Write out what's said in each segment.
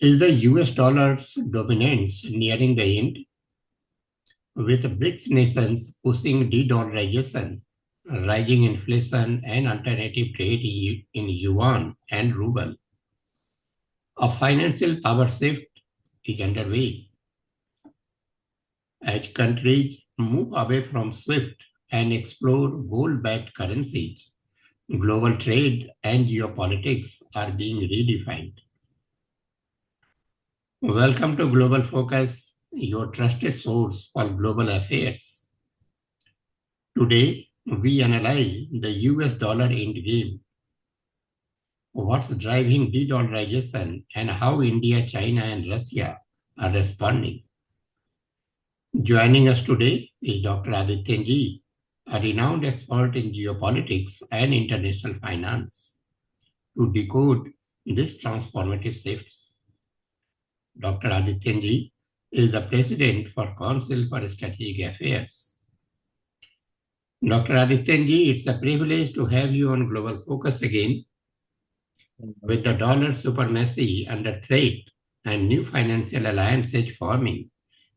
Is the US dollar's dominance nearing the end, with BRICS nations pushing de-dollarization, rising inflation, and alternative trade in yuan and ruble? A financial power shift is underway as countries move away from SWIFT and explore gold-backed currencies. Global trade and geopolitics are being redefined. Welcome to Global Focus, your trusted source for global affairs. Today, we analyze the US dollar endgame, what's driving de-dollarization, and how India, China, and Russia are responding. Joining us today is Dr. Adityanjee, a renowned expert in geopolitics and international finance, to decode these transformative shifts. Dr. Adityanjee is the president for Council for Strategic Affairs. Dr. Adityanjee, it's a privilege to have you on Global Focus again. With the dollar supremacy under threat and new financial alliances forming,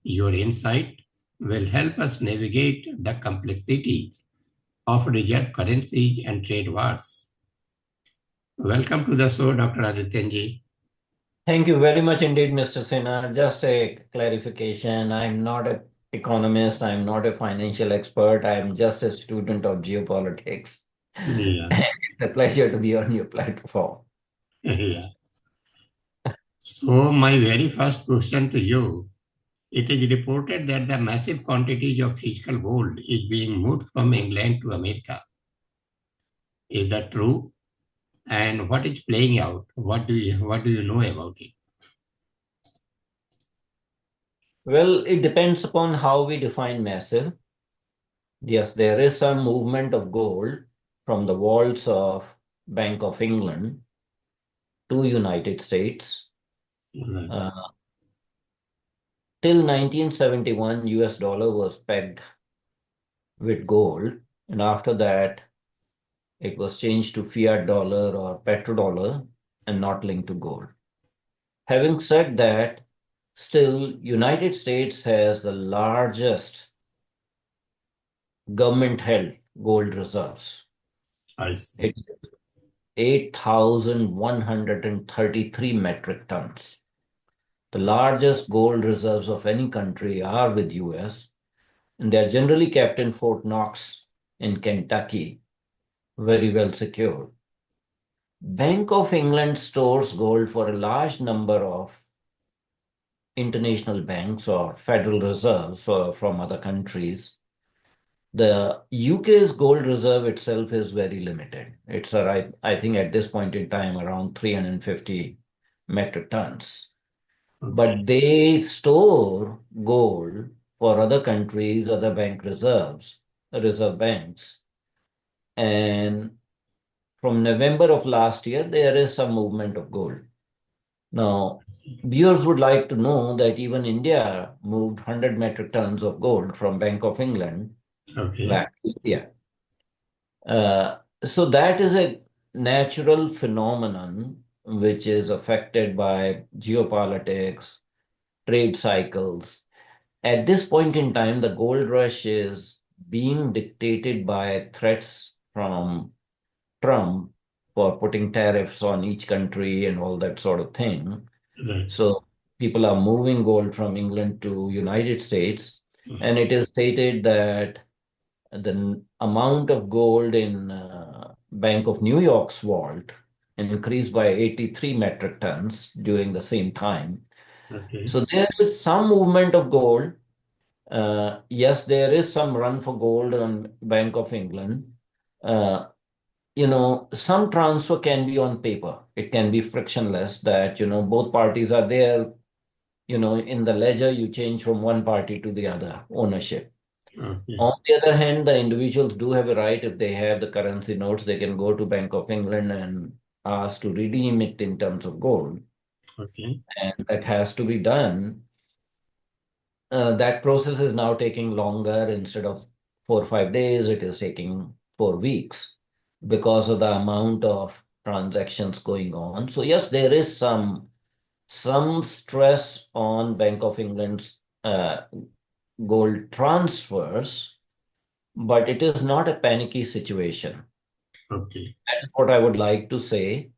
your insight will help us navigate the complexities of reserve currency and trade wars. Welcome to the show, Dr. Adityanjee. Thank you very much indeed, Mr. Sinha. Just a clarification. I'm not an economist. I'm not a financial expert. I'm just a student of geopolitics. Yeah, It's a pleasure to be on your platform. yeah. So, my very first question to you, it is reported that the massive quantities of physical gold is being moved from England to America. Is that true? And what is playing out? What do you know about it? Well, it depends upon how we define massive. Yes, there is some movement of gold from the vaults of Bank of England to United States. Right. Uh, till 1971, US dollar was pegged with gold, and after that, it was changed to fiat dollar or petrodollar and not linked to gold. Having said that, still United States has the largest government held gold reserves. I see. It's 8,133 metric tons. The largest gold reserves of any country are with US, and they are generally kept in Fort Knox in Kentucky, very well secured. Bank of England stores gold for a large number of international banks or federal reserves from other countries. The UK's gold reserve itself is very limited. It's, I think, at this point in time, around 350 metric tons. Okay. But they store gold for other countries, other bank reserves, reserve banks. And from November of last year, there is some movement of gold. Now, viewers would like to know that even India moved 100 metric tons of gold from Bank of England Okay. back to India. So that is a natural phenomenon which is affected by geopolitics, trade cycles. At this point in time, the gold rush is being dictated by threats from Trump for putting tariffs on each country and all that sort of thing. Right. So people are moving gold from England to United States, and it is stated that the amount of gold in Bank of New York's vault increased by 83 metric tons during the same time. Okay. So there is some movement of gold. Yes, there is some run for gold on Bank of England. Uh, some transfer can be on paper. It can be frictionless that, both parties are there. In the ledger, you change from one party to the other ownership. Okay. On the other hand, the individuals do have a right, if they have the currency notes, they can go to Bank of England and ask to redeem it in terms of gold. Okay. And that has to be done. That process is now taking longer. Instead of 4 or 5 days, it is taking 4 weeks because of the amount of transactions going on. So yes, there is some some stress on Bank of England's gold transfers, but it is not a panicky situation. Okay. That is what I would like to say.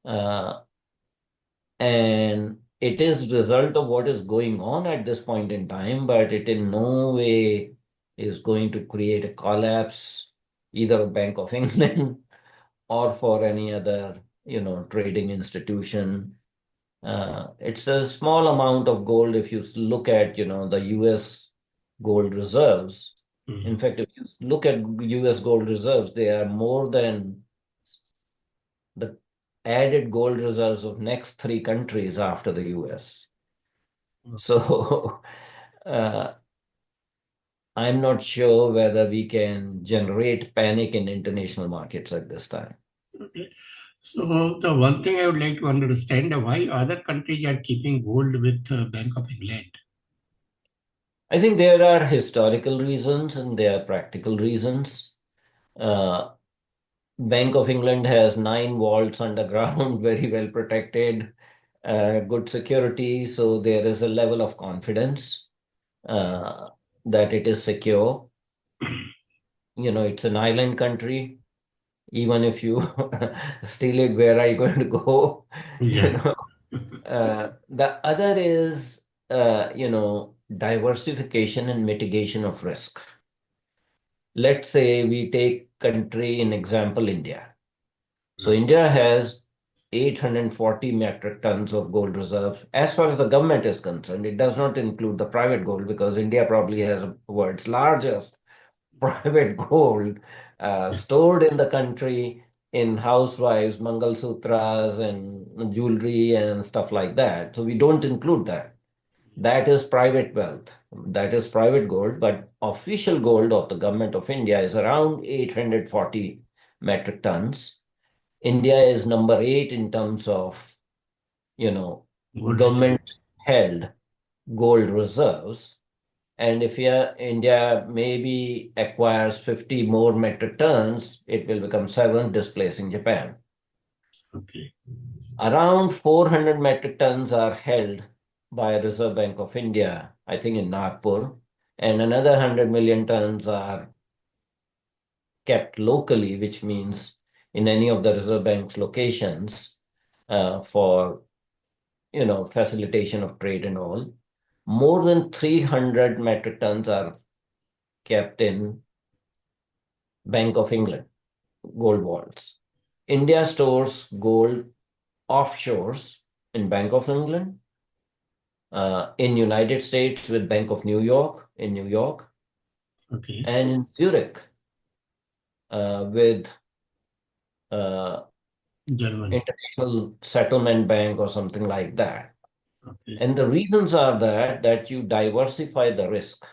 Uh, and it is result of what is going on at this point in time, but it in no way is going to create a collapse either of Bank of England or for any other, trading institution. It's a small amount of gold if you look at, the US gold reserves. In Mhm. fact, if you look at US gold reserves, they are more than the added gold reserves of next three countries after the US. Okay. So uh, I'm not sure whether we can generate panic in international markets at this time. Okay. So the one thing I would like to understand why other countries are keeping gold with Bank of England. I think there are historical reasons and there are practical reasons. Uh, Bank of England has nine vaults underground, very well protected, good security. So there is a level of confidence uh, that it is secure. It's an island country. Even if you steal it, where are you going to go? You Yeah. know. The other is, diversification and mitigation of risk. Let's say we take country in example, India. So Okay. India has 840 metric tons of gold reserves. As far as the government is concerned, it does not include the private gold because India probably has the world's largest private gold stored in the country in housewives, Mangal Sutras, and jewelry and stuff like that. So we don't include that. That is private wealth. That is private gold, but official gold of the government of India is around 840 metric tons. India is number eight in terms of, you know, Gold government reserve. held gold reserves. And if India maybe acquires 50 more metric tons, it will become seventh, displacing Japan. Okay. Around 400 metric tons are held by Reserve Bank of India, I think in Nagpur, and another 100 million tons are kept locally, which means in any of the Reserve Bank's locations for facilitation of trade and all. More than 300 metric tons are kept in Bank of England gold vaults. India stores gold offshores in Bank of England, in United States with Bank of New York in New York, Okay. and in Zurich with uh, German. International Settlement Bank or something like that. Okay. And the reasons are that you diversify the risk.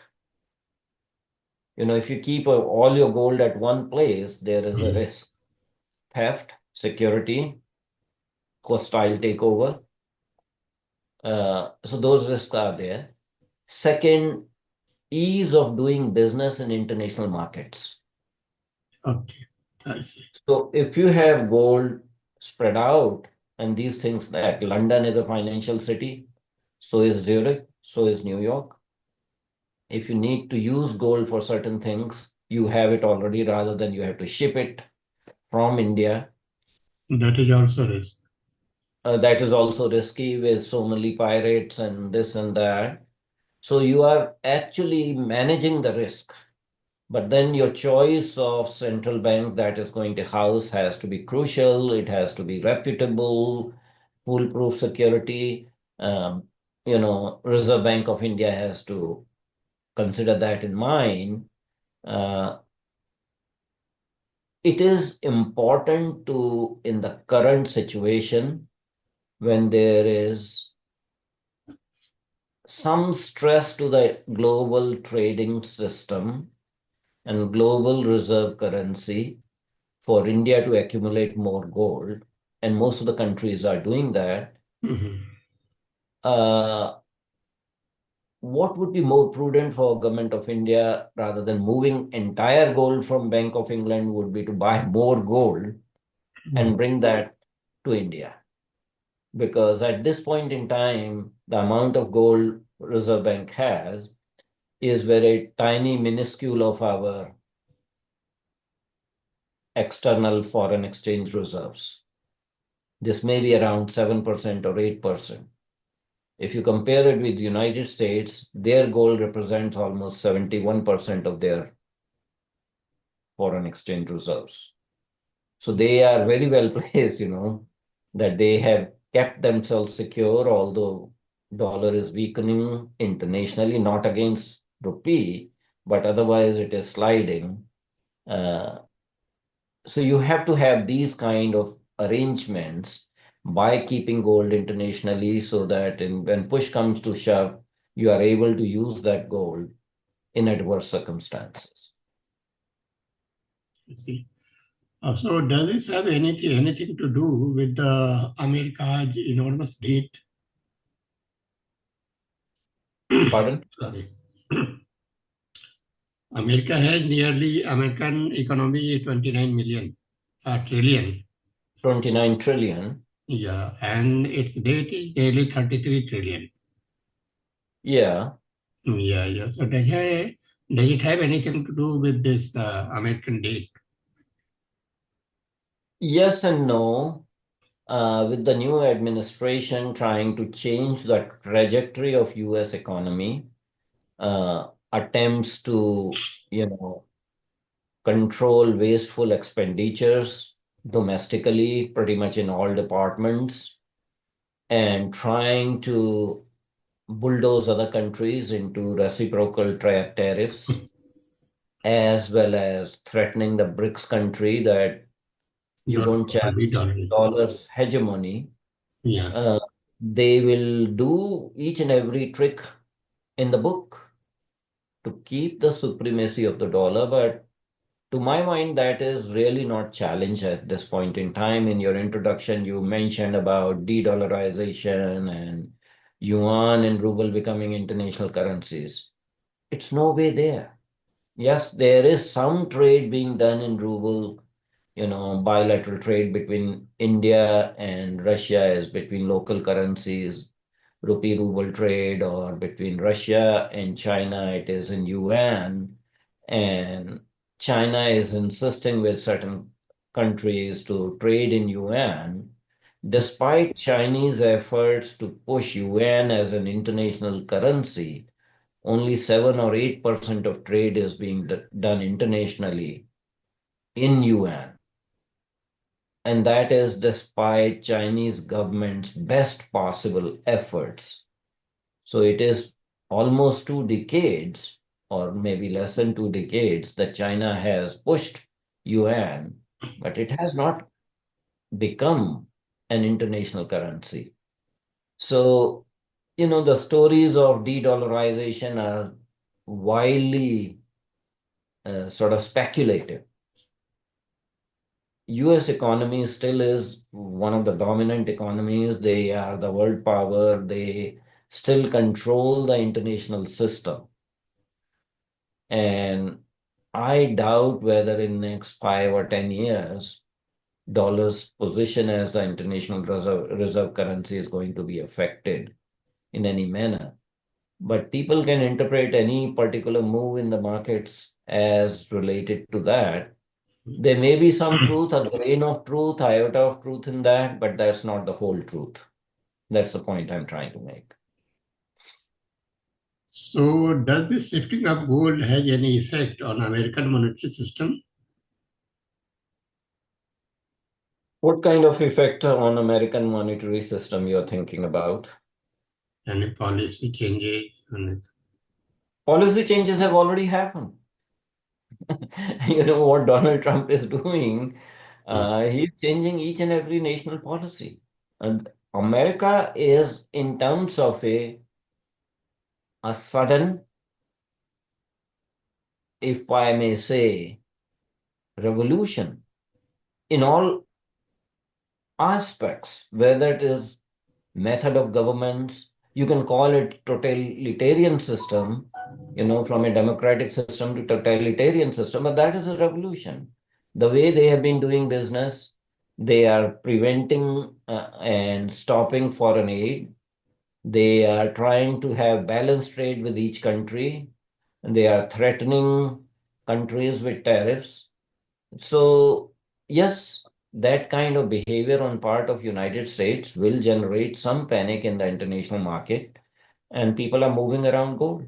If you keep all your gold at one place, there is a Mhm. risk. Theft, security, hostile takeover. So those risks are there. Second, ease of doing business in international markets. Okay. I see. So if you have gold spread out, and these things like London is a financial city, so is Zurich, so is New York. If you need to use gold for certain things, you have it already rather than you have to ship it from India. That is also risk. That is also risky with so many pirates and this and that. So you are actually managing the risk. But then your choice of central bank that is going to house has to be crucial. It has to be reputable, foolproof security. Um, Reserve Bank of India has to consider that in mind. Uh, it is important to, in the current situation, when there is some stress to the global trading system and global reserve currency, for India to accumulate more gold, and most of the countries are doing that. Mhm. Uh, what would be more prudent for government of India rather than moving entire gold from Bank of England would be to buy more gold Mhm. and bring that to India. because at this point in time, the amount of gold Reserve Bank has is very tiny, minuscule of our external foreign exchange reserves. This may be around 7% or 8%. If you compare it with the United States, their gold represents almost 71% of their foreign exchange reserves. So they are very well placed, that they have kept themselves secure, although dollar is weakening internationally, not against rupee, but otherwise it is sliding. Uh, so you have to have these kind of arrangements by keeping gold internationally so that when push comes to shove, you are able to use that gold in adverse circumstances. You see. So does this have anything to do with the America's enormous debt? Pardon? Sorry. American economy is 29 million, trillion. 29 trillion. Yeah, and its debt is nearly 33 trillion. Yeah. Yeah, yeah. So does it have anything to do with this American debt? Yes and no. With the new administration trying to change the trajectory of US economy, attempts to, control wasteful expenditures domestically, pretty much in all departments, and trying to bulldoze other countries into reciprocal tariffs, as well as threatening the BRICS country that you Not don't properly challenge tolerant. dollar's hegemony. Yeah. uh, they will do each and every trick in the book to keep the supremacy of the dollar. But to my mind, that is really not challenged at this point in time. In your introduction, you mentioned about de-dollarization and yuan and ruble becoming international currencies. It's no way there. Yes, there is some trade being done in ruble, bilateral trade between India and Russia is between local currencies, rupee ruble trade, or between Russia and China, it is in yuan. And China is insisting with certain countries to trade in yuan, despite Chinese efforts to push yuan as an international currency. Only 7 or 8% of trade is being done internationally in yuan. And that is despite Chinese government's best possible efforts. So it is almost 2 decades, or maybe less than 2 decades, that China has pushed yuan, but it has not become an international currency. So, the stories of de-dollarization are wildly sort of speculative. US economy still is one of the dominant economies. They are the world power. They still control the international system. And I doubt whether in next 5 or 10 years, dollar's position as the international reserve currency is going to be affected in any manner. But people can interpret any particular move in the markets as related to that. There may be some truth, a grain of truth, iota of truth in that, but that's not the whole truth. That's the point I'm trying to make. So does this shifting of gold has any effect on American monetary system? What kind of effect on American monetary system you're thinking about? Any policy changes? And Policy changes have already happened. You know what Donald Trump is doing? He's changing each and every national policy. And America is, in terms of a sudden, if I may say, revolution in all aspects, whether it is method of governments, you can call it totalitarian system, from a democratic system to totalitarian system, but that is a revolution. The way they have been doing business, They are preventing and stopping foreign aid. They are trying to have balanced trade with each country. They are threatening countries with tariffs. So, yes, that kind of behavior on part of United States will generate some panic in the international market, and people are moving around gold.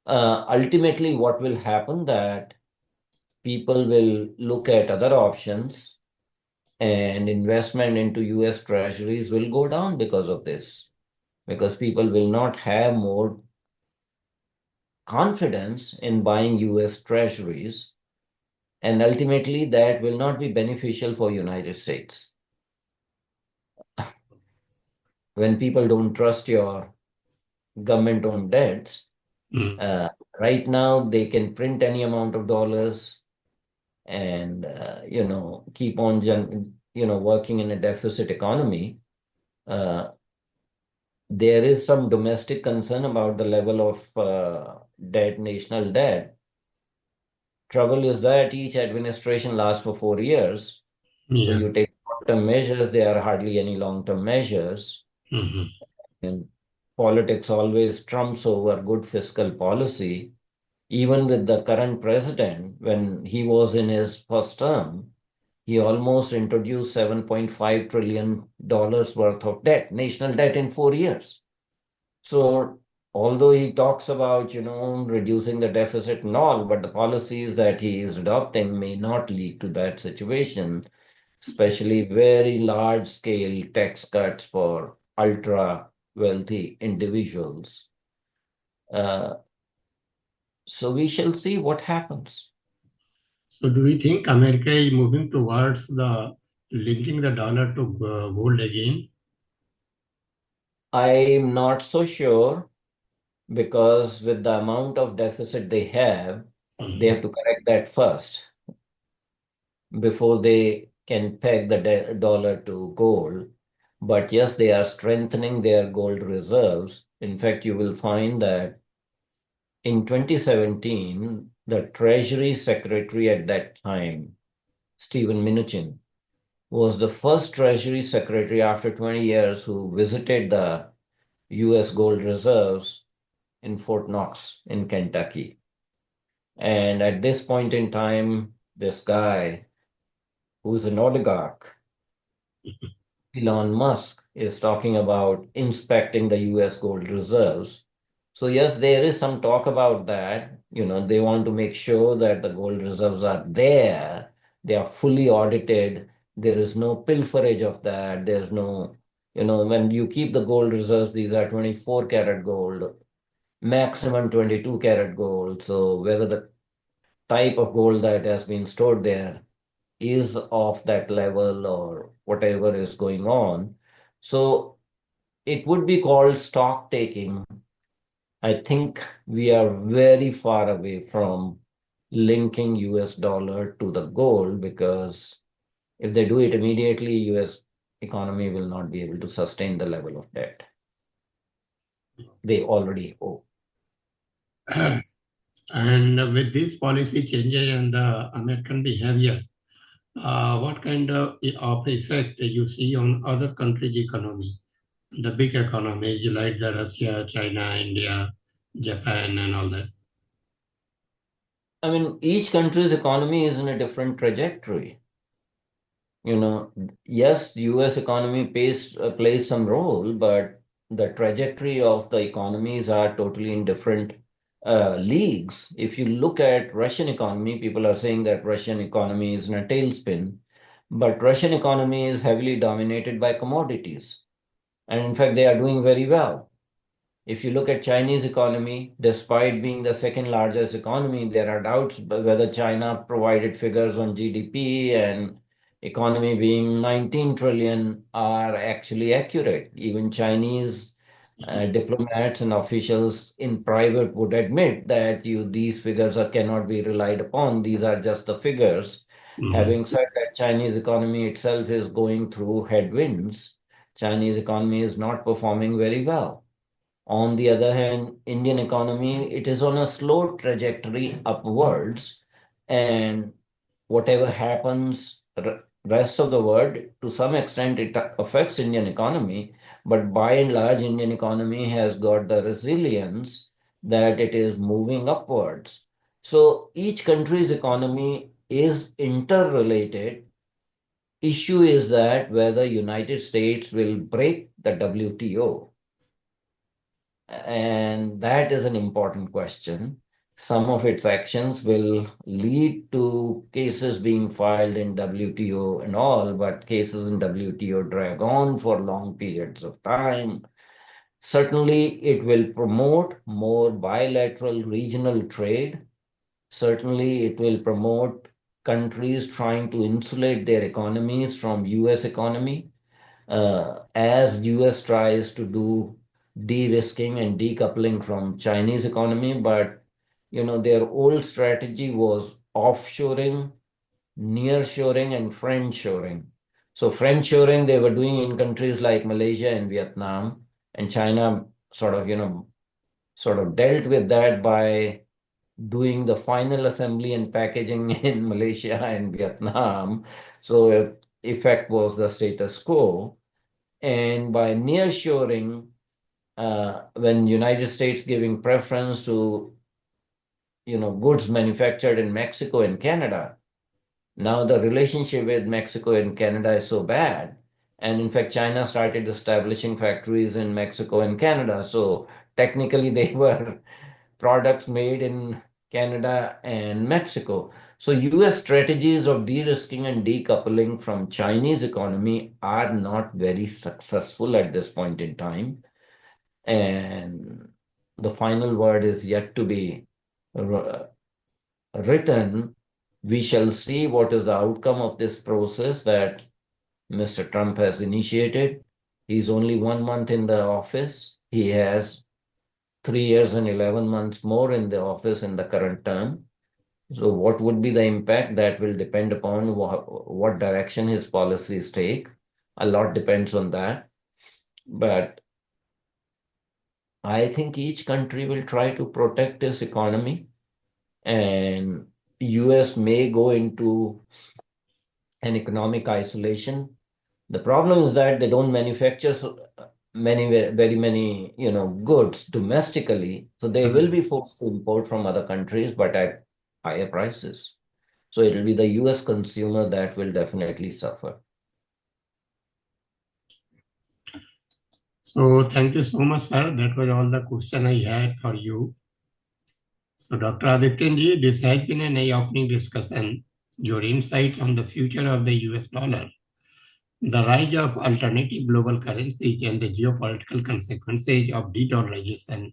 Ultimately, what will happen that people will look at other options and investment into US treasuries will go down because of this, because people will not have more confidence in buying US treasuries, and ultimately that will not be beneficial for United States. When people don't trust your government-owned debts, Mm. uh, right now they can print any amount of dollars and keep on working in a deficit economy. Uh, there is some domestic concern about the level of debt, national debt. Trouble is that each administration lasts for 4 years. So Yeah. you take short-term measures, there are hardly any long-term measures. Mhm. And politics always trumps over good fiscal policy. Even with the current president, when he was in his first term, he almost introduced $7.5 trillion worth of debt, national debt in 4 years. So although he talks about, reducing the deficit and all, but the policies that he is adopting may not lead to that situation, especially very large scale tax cuts for ultra wealthy individuals. Uh, so we shall see what happens. So do you think America is moving towards the linking the dollar to gold again? I'm not so sure because with the amount of deficit they Mhm. have to correct that first before they can peg the dollar to gold. But yes, they are strengthening their gold reserves. In fact, you will find that in 2017, the Treasury Secretary at that time, Stephen Mnuchin, was the first Treasury Secretary after 20 years who visited the US gold reserves in Fort Knox in Kentucky. And at this point in time, this guy who's an oligarch, Elon Musk, is talking about inspecting the US gold reserves. So, yes, there is some talk about that. They want to make sure that the gold reserves are there, they are fully audited, there is no pilferage of that, there's no, when you keep the gold reserves, these are 24 karat gold, maximum 22 karat gold. So, whether the type of gold that has been stored there is of that level or whatever is going on. So it would be called stock taking. I think we are very far away from linking US dollar to the gold because if they do it immediately, US economy will not be able to sustain the level of debt they already owe. And with these policy changes and the American behavior, what kind of effect you see on other countries' economy, the big economies like the Russia, China, India, Japan, and all that? I mean, each country's economy is in a different trajectory. you know, yes, US economy plays some role, but the trajectory of the economies are totally in different leagues. If you look at Russian economy, people are saying that Russian economy is in a tailspin, but Russian economy is heavily dominated by commodities. And in fact, they are doing very well. If you look at Chinese economy, despite being the second largest economy, there are doubts whether China provided figures on GDP and economy being 19 trillion are actually accurate. Even Chinese diplomats and officials in private would admit that these figures cannot be relied upon. These are just the figures. Mhm. Having said that, Chinese economy itself is going through headwinds. Chinese economy is not performing very well. On the other hand, Indian economy, it is on a slow trajectory upwards, and whatever happens rest of the world. To some extent, it affects Indian economy, but by and large, Indian economy has got the resilience that it is moving upwards. So each country's economy is interrelated. Issue is that whether United States will break the WTO, and that is an important question. Some of its actions will lead to cases being filed in WTO and all, but cases in WTO drag on for long periods of time. Certainly, it will promote more bilateral regional trade. Certainly, it will promote countries trying to insulate their economies from US economy as US tries to do de-risking and decoupling from Chinese economy. But their old strategy was offshoring, nearshoring, and friendshoring. So friendshoring they were doing in countries like Malaysia and Vietnam, and China sort of dealt with that by doing the final assembly and packaging in Malaysia and Vietnam. So effect was the status quo. And by nearshoring, when United States giving preference to goods manufactured in Mexico and Canada, now the relationship with Mexico and Canada is so bad. And in fact, China started establishing factories in Mexico and Canada. So technically, they were products made in Canada and Mexico. So US strategies of de-risking and decoupling from Chinese economy are not very successful at this point in time. And the final word is yet to be written. We shall see what is the outcome of this process that Mr. Trump has initiated. He's only 1 month in the office. He has 3 years and 11 months more in the office in the current term. So, what would be the impact? That will depend upon what direction his policies take. A lot depends on that. But I think each country will try to protect its economy, and US may go into an economic isolation. The problem is that they don't manufacture very many goods domestically, so they will be forced to import from other countries, but at higher prices. So it will be the US consumer that will definitely suffer. So thank you so much, sir. That was all the question I had for you. So Dr. Adityanjee, this has been an eye-opening discussion. Your insight on the future of the US dollar, the rise of alternative global currencies, and the geopolitical consequences of de-dollarization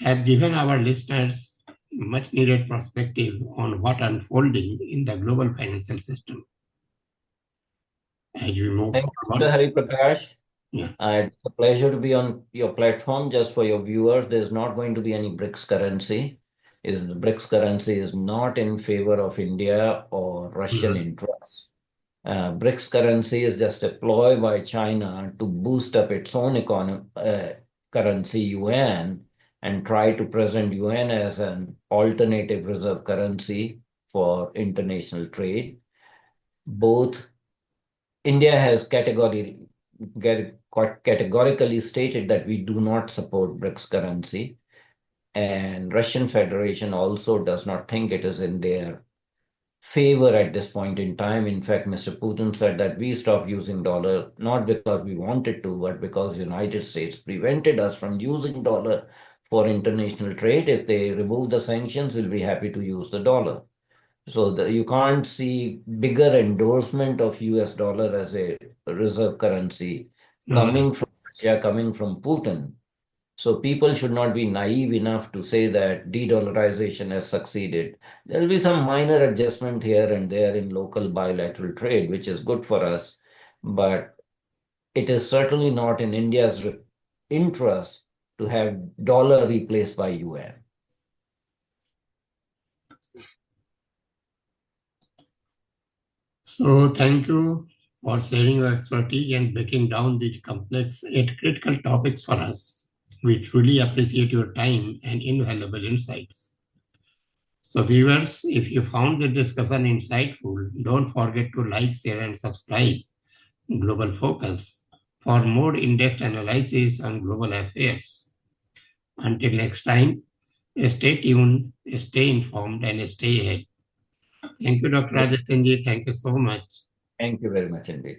have given our listeners much needed perspective on what unfolding in the global financial system. As we move Thank you, Mr. forward, Hari Prakash. yeah. It's a pleasure to be on your platform. Just for your viewers, there's not going to be any BRICS currency. The BRICS currency is not in favor of India or Russian Mhm. interests. BRICS currency is just a ploy by China to boost up its own currency, yuan, and try to present yuan as an alternative reserve currency for international trade. Both India has categorically stated that we do not support BRICS currency, and Russian Federation also does not think it is in their favor at this point in time. In fact, Mr. Putin said that we stopped using dollar not because we wanted to, but because United States prevented us from using dollar for international trade. If they remove the sanctions, we'll be happy to use the dollar. So you can't see bigger endorsement of US dollar as a reserve currency Right. coming from Russia, coming from Putin. So people should not be naive enough to say that de-dollarization has succeeded. There will be some minor adjustment here and there in local bilateral trade, which is good for us, but it is certainly not in India's interest to have dollar replaced by yuan. So thank you for sharing your expertise and breaking down these complex yet critical topics for us. We truly appreciate your time and invaluable insights. So, viewers, if you found the discussion insightful, don't forget to like, share, and subscribe Global Focus for more in depth analysis on global affairs. Until next time, stay tuned, stay informed, and stay ahead. Thank you, Dr. Yes. Adityanjee. Thank you so much. Thank you very much indeed.